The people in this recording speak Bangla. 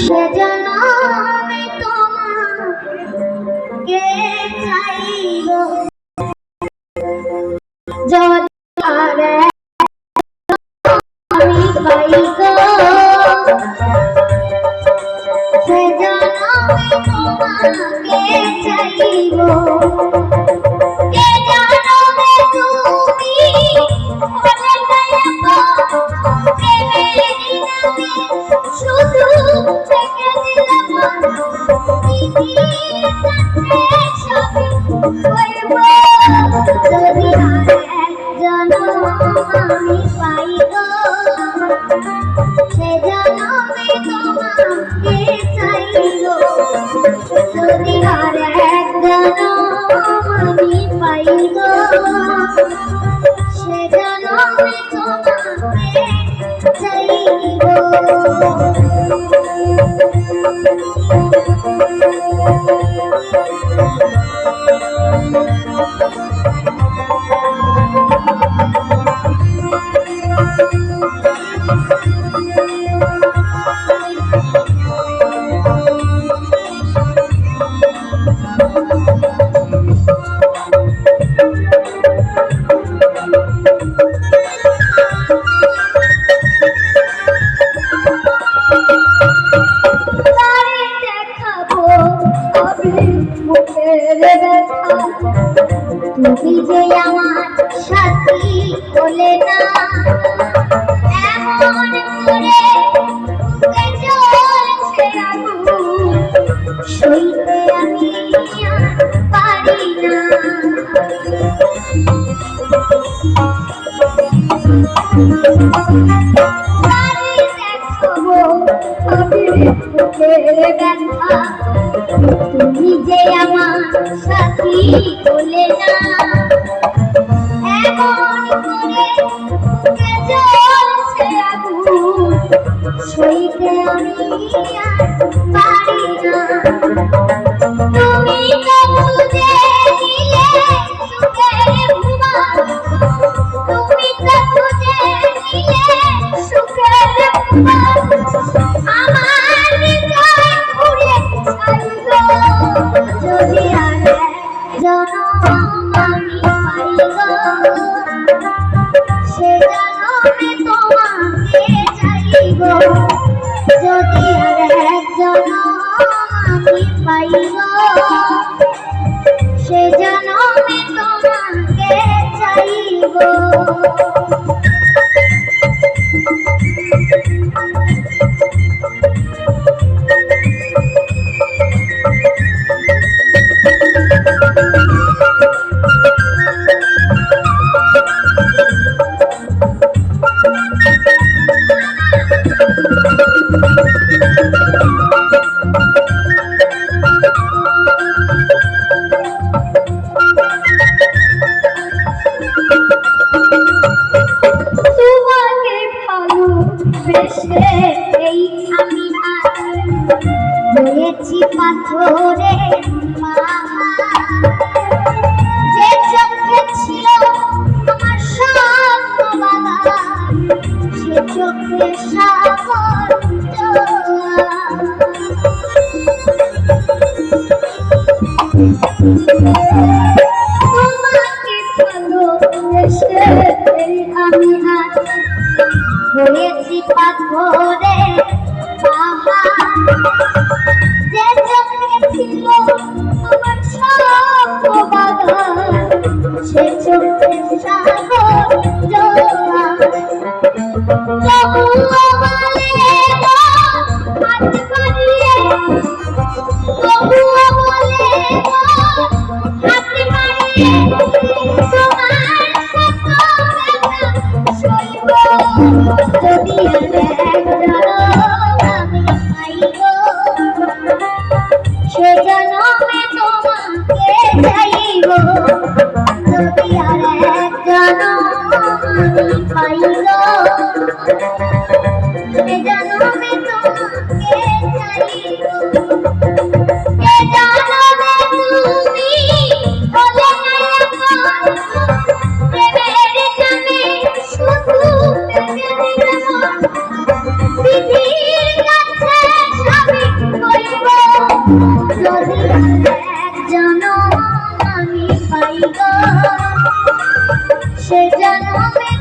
জনমে তোমাকে চাইব যদি আর আমি পাই গো সে জনমে তোমাকে চাইব আমি পাই গো সে জনমে তোমাকে চাইব যদি আর এক জনম আমি পাই গো সে জনমে তোমাকে চাইব তুমি যে আমার সাথী হলে না এমন করে বুকে জ্বলছে আগুন সইতে আমি আর পারি না তুমি যে আমার সাথী বলে না এমন করে বুকে জ্বলছে আগুন সইতে আমি আর পারি না তুমি তো বুঝে নিলে সুখের ভুবন তুমি তো বুঝে নিলে সুখের ভুবন আমার হৃদয় ঘুরে ছাইল যদি আর জনম আমি পাই গো সে জনমে তোমাকে চাইব যদি আর এক জনম আমি পাই গো সে জনমে তোমাকে চাইব এই আমি হয়েছি পাথরে যে চোখে ছিল আমার স্বপ্ন বাগান সে চোখে সাগর তোমাকে ভালোবেসে আমি হয়েছি পাথরে যে চোখে ছিল আমার স্বপ্ন বাগান সে চোখে সাগর জোয়ার তবুও বলে হাত বাড়িয়ে তবুও বলে হাত বাড়িয়ে তোমার শত ব্যথা সইব যদি আমি পাই গো সে জনমে তোমাকে চাইব যদি আর এক জনম আমি পাই গো সে জনমে তোমাকে চাইব সে জনমে তুমি হলে না প্রেমের নামে শুধু বিধির কাছে সবই গো সে জন্মে